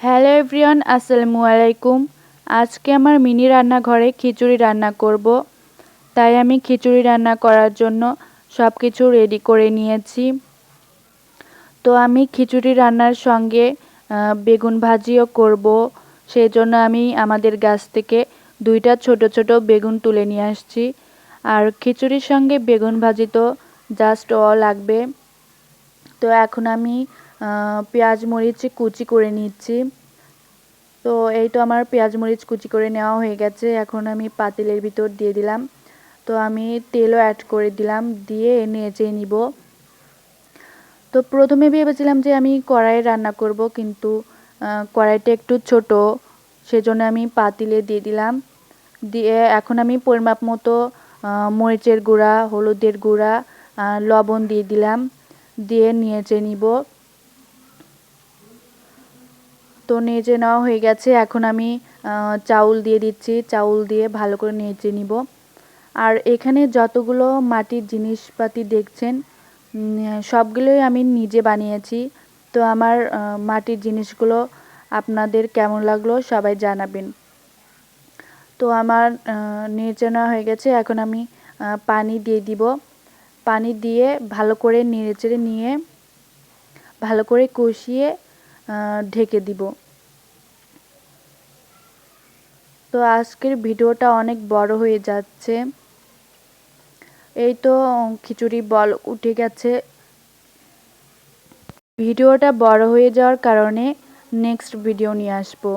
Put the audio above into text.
Hello everyone, আসসালামু আলাইকুম। আজকে আমার মিনি রান্নাঘরে খিচুড়ি রান্না করব। তাই আমি খিচুড়ি রান্না করার জন্য সব কিছু রেডি করে নিয়েছি। তো আমি খিচুড়ি রান্নার সঙ্গে বেগুন ভাজিও করব। সেই জন্য আমি আমাদের গাছ থেকে দুইটা ছোট ছোট বেগুন তুলে নিয়ে আসছি। আর খিচুড়ির সঙ্গে বেগুন ভাজি তো জাস্ট লাগবে। তো এখন আমি পেঁয়াজ মরিচ কুচি করে নিচ্ছি। তো এই তো আমার পেঁয়াজ মরিচ কুচি করে নেওয়া হয়ে গেছে। এখন আমি পাতিলের ভিতর দিয়ে দিলাম। তো আমি তেলও অ্যাড করে দিলাম, দিয়ে নেড়ে নিব। তো প্রথমে ভেবেছিলাম যে আমি কড়াইয়ে রান্না করব, কিন্তু কড়াইটা একটু ছোট, সেজন্য আমি পাতিলে দিয়ে দিলাম। দিয়ে এখন আমি পরিমাপ মতো মরিচের গুঁড়া, হলুদের গুঁড়া, লবণ দিয়ে দিলাম, দিয়ে নেড়ে নিব। তো নেড়ে নেওয়া হয়ে গেছে। এখন আমি চাউল দিয়ে দিচ্ছি, চাউল দিয়ে ভালো করে নেড়ে নিব। আর এখানে যতগুলো মাটির জিনিসপাতি দেখছেন, সবগুলোই আমি নিজে বানিয়েছি। তো আমার মাটির জিনিসগুলো আপনাদের কেমন লাগলো সবাই জানাবেন। তো আমার নেড়ে নেওয়া হয়ে গেছে। এখন আমি পানি দিয়ে দিব। পানি দিয়ে ভালো করে নেড়ে নিয়ে ভালো করে কষিয়ে ঢেকে দিব। তো আজকের ভিডিওটা অনেক বড় হয়ে যাচ্ছে। এই তো খিচুড়ি বল উঠে গেছে। ভিডিওটা বড় হয়ে যাওয়ার কারণে নেক্সট ভিডিও নিয়ে আসবো।